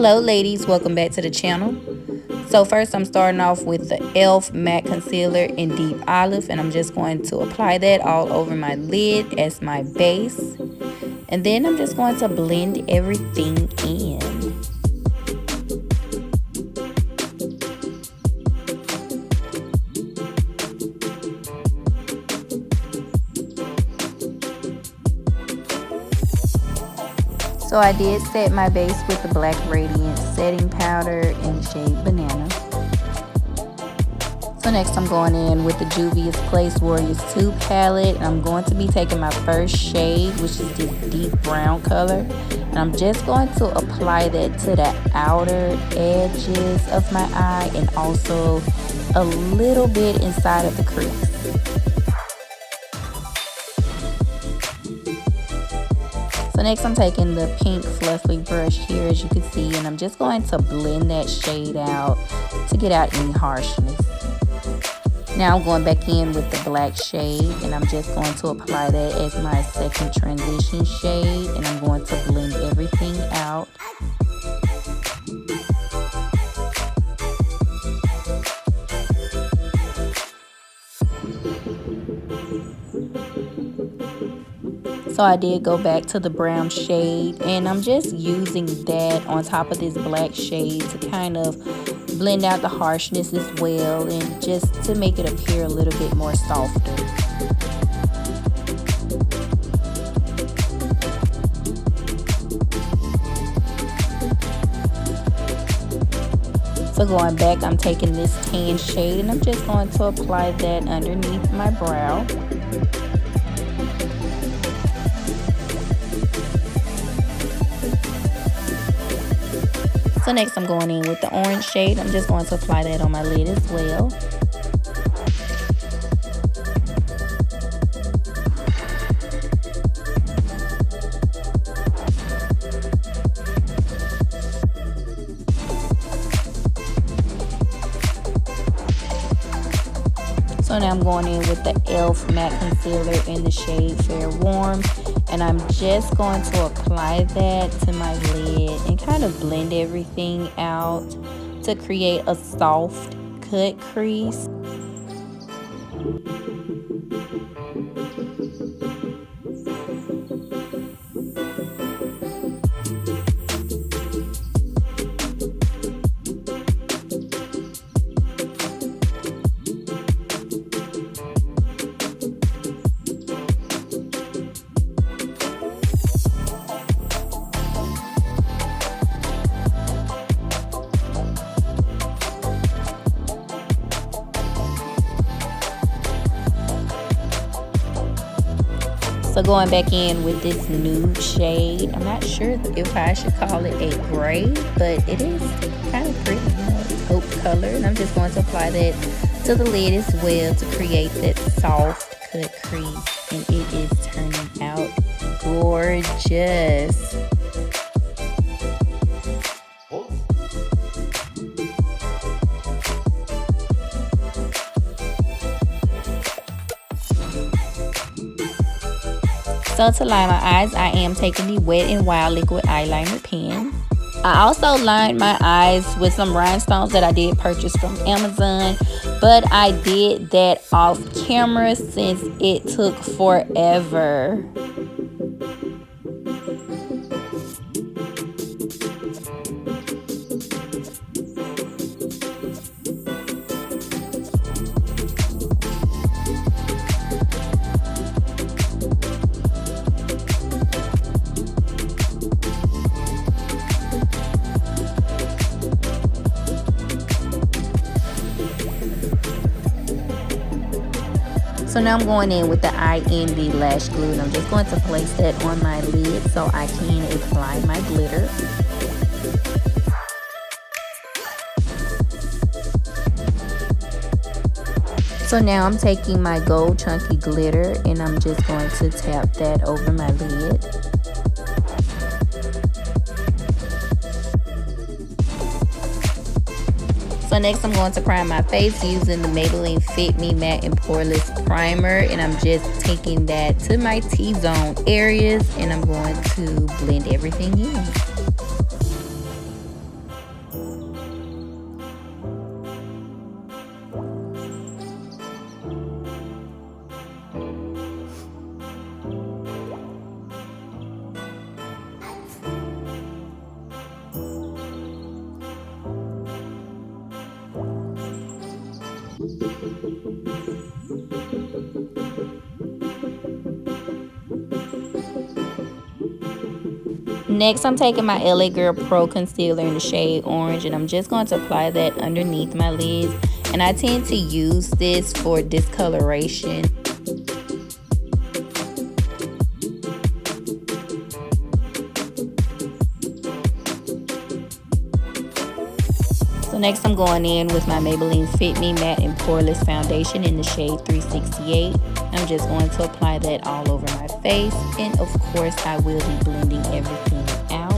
Hello ladies, welcome back to the channel. So first I'm starting off with the e.l.f. matte concealer in deep olive, and I'm just going to apply that all over my lid as my base, and then I'm just going to blend everything in. So I did set my base with the black Radiance setting powder in the shade Banana. So next I'm going in with the Juvias Place Warriors 2 palette, and I'm going to be taking my first shade, which is this deep brown color, and I'm just going to apply that to the outer edges of my eye and also a little bit inside of the crease. So next I'm taking the pink fluffy brush here, as you can see, and I'm just going to blend that shade out to get out any harshness. Now I'm going back in with the black shade, and I'm just going to apply that as my second transition shade, and I'm going to blend everything out. So I did go back to the brown shade, and I'm just using that on top of this black shade to kind of blend out the harshness as well, and just to make it appear a little bit more softer. So going back, I'm taking this tan shade, and I'm just going to apply that underneath my brow. So next I'm going in with the orange shade. I'm just going to apply that on my lid as well. So now I'm going in with the e.l.f. matte concealer in the shade Fair Warm, and I'm just going to apply that to my lid and kind of blend everything out to create a soft cut crease. So going back in with this nude shade, I'm not sure if I should call it a gray, but it is kind of pretty, you know, it's taupe color. And I'm just going to apply that to the lid as well to create that soft cut crease. And it is turning out gorgeous. So to line my eyes, I am taking the Wet n Wild liquid eyeliner pen. I also lined my eyes with some rhinestones that I did purchase from Amazon, but I did that off camera since it took forever. So now I'm going in with the Eye Envy lash glue, and I'm just going to place that on my lid so I can apply my glitter. So now I'm taking my gold chunky glitter, and I'm just going to tap that over my lid. So next I'm going to prime my face using the Maybelline Fit Me Matte and Poreless Primer, and I'm just taking that to my T-zone areas, and I'm going to blend everything in. Next, I'm taking my LA Girl Pro Concealer in the shade Orange, and I'm just going to apply that underneath my lids. And I tend to use this for discoloration. So next, I'm going in with my Maybelline Fit Me Matte and Poreless Foundation in the shade 368. I'm just going to apply that all over my face, and of course I will be blending everything out.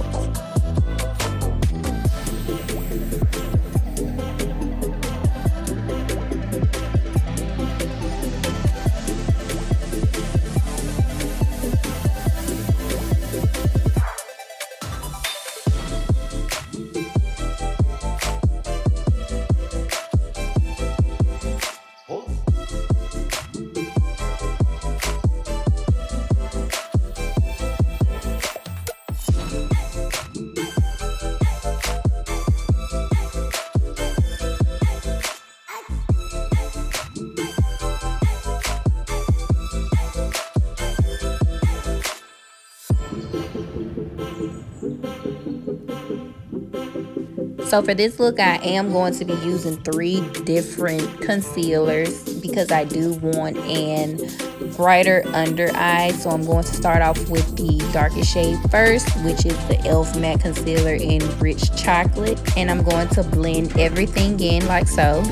So for this look, I am going to be using 3 different concealers because I do want an brighter under eye. So I'm going to start off with the darkest shade first, which is the e.l.f. Matte Concealer in Rich Chocolate. And I'm going to blend everything in like so.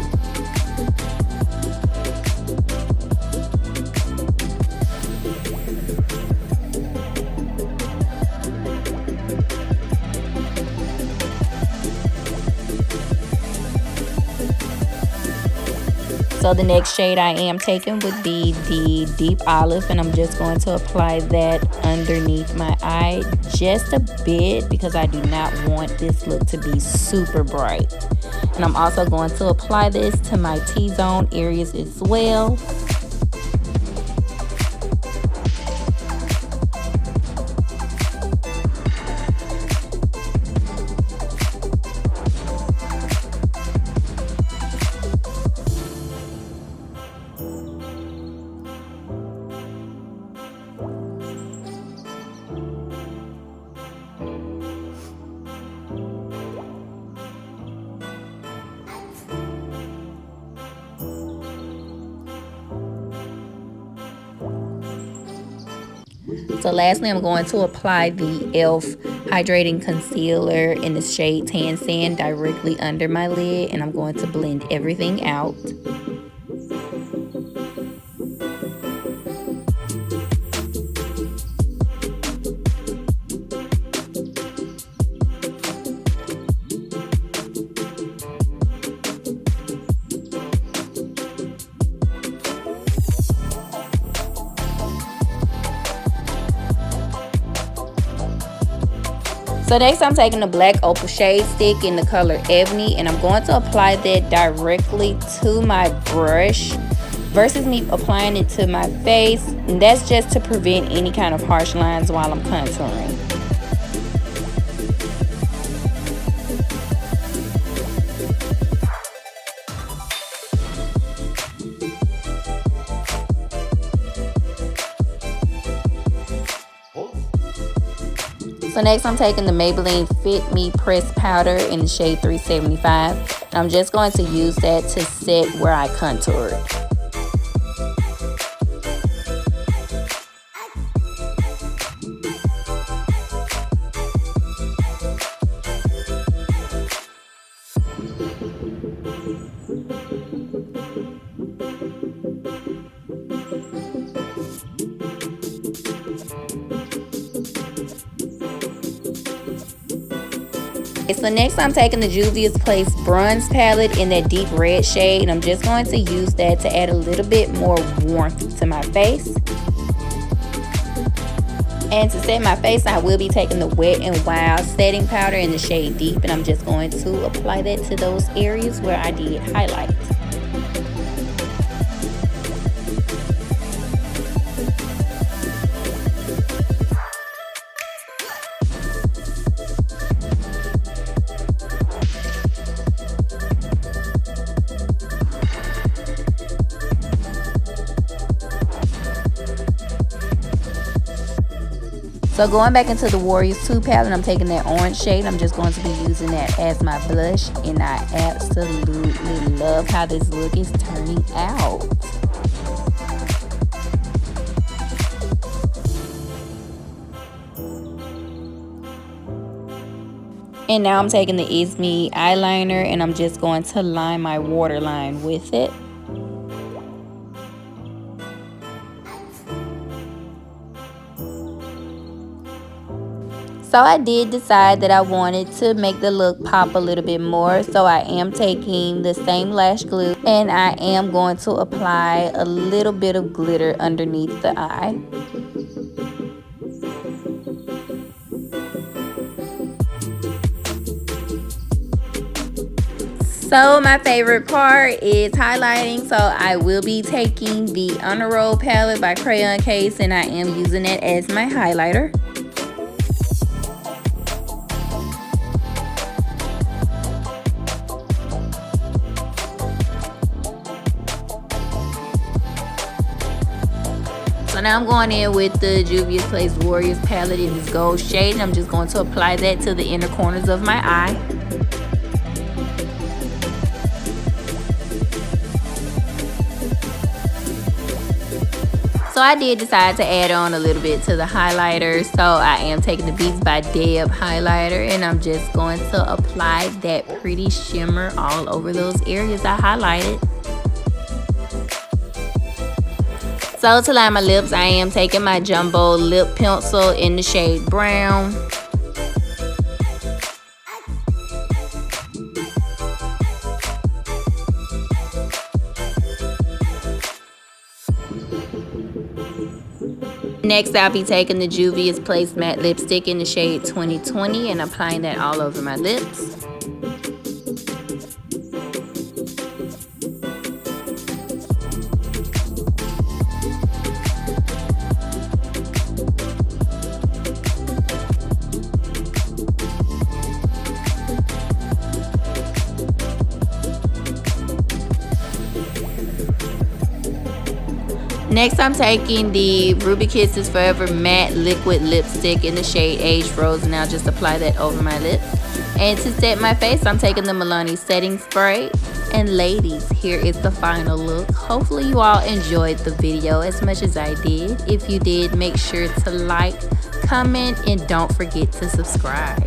So the next shade I am taking would be the Deep Olive, and I'm just going to apply that underneath my eye just a bit because I do not want this look to be super bright. And I'm also going to apply this to my T-zone areas as well. So lastly, I'm going to apply the e.l.f. Hydrating Concealer in the shade Tan Sand directly under my lid, and I'm going to blend everything out. So next I'm taking the black opal shade stick in the color Ebony, and I'm going to apply that directly to my brush versus me applying it to my face. And that's just to prevent any kind of harsh lines while I'm contouring. So next I'm taking the Maybelline Fit Me Pressed Powder in the shade 375. And I'm just going to use that to set where I contoured. So next I'm taking the Juvias Place Bronze Palette in that deep red shade, and I'm just going to use that to add a little bit more warmth to my face. And to set my face, I will be taking the Wet n Wild setting powder in the shade Deep, and I'm just going to apply that to those areas where I did highlight. So going back into the Warriors 2 palette, I'm taking that orange shade. I'm just going to be using that as my blush, and I absolutely love how this look is turning out. And now I'm taking the Ebony eyeliner, and I'm just going to line my waterline with it. So I did decide that I wanted to make the look pop a little bit more. So I am taking the same lash glue, and I am going to apply a little bit of glitter underneath the eye. So my favorite part is highlighting, so I will be taking the HonorRoll palette by Crayons, and I am using it as my highlighter. So now I'm going in with the Juvias Warriors palette in this gold shade, and I'm just going to apply that to the inner corners of my eye. So I did decide to add on a little bit to the highlighter. So I am taking the By Deb Highlighter, and I'm just going to apply that pretty shimmer all over those areas I highlighted. So to line my lips, I am taking my jumbo lip pencil in the shade brown. Next, I'll be taking the Juvias matte lipstick in the shade 2020 and applying that all over my lips. Next, I'm taking the Ruby Kisses Forever Matte Liquid Lipstick in the shade Aged Rose, and I'll just apply that over my lips. And to set my face, I'm taking the Milani Setting Spray. And ladies, here is the final look. Hopefully you all enjoyed the video as much as I did. If you did, make sure to like, comment, and don't forget to subscribe.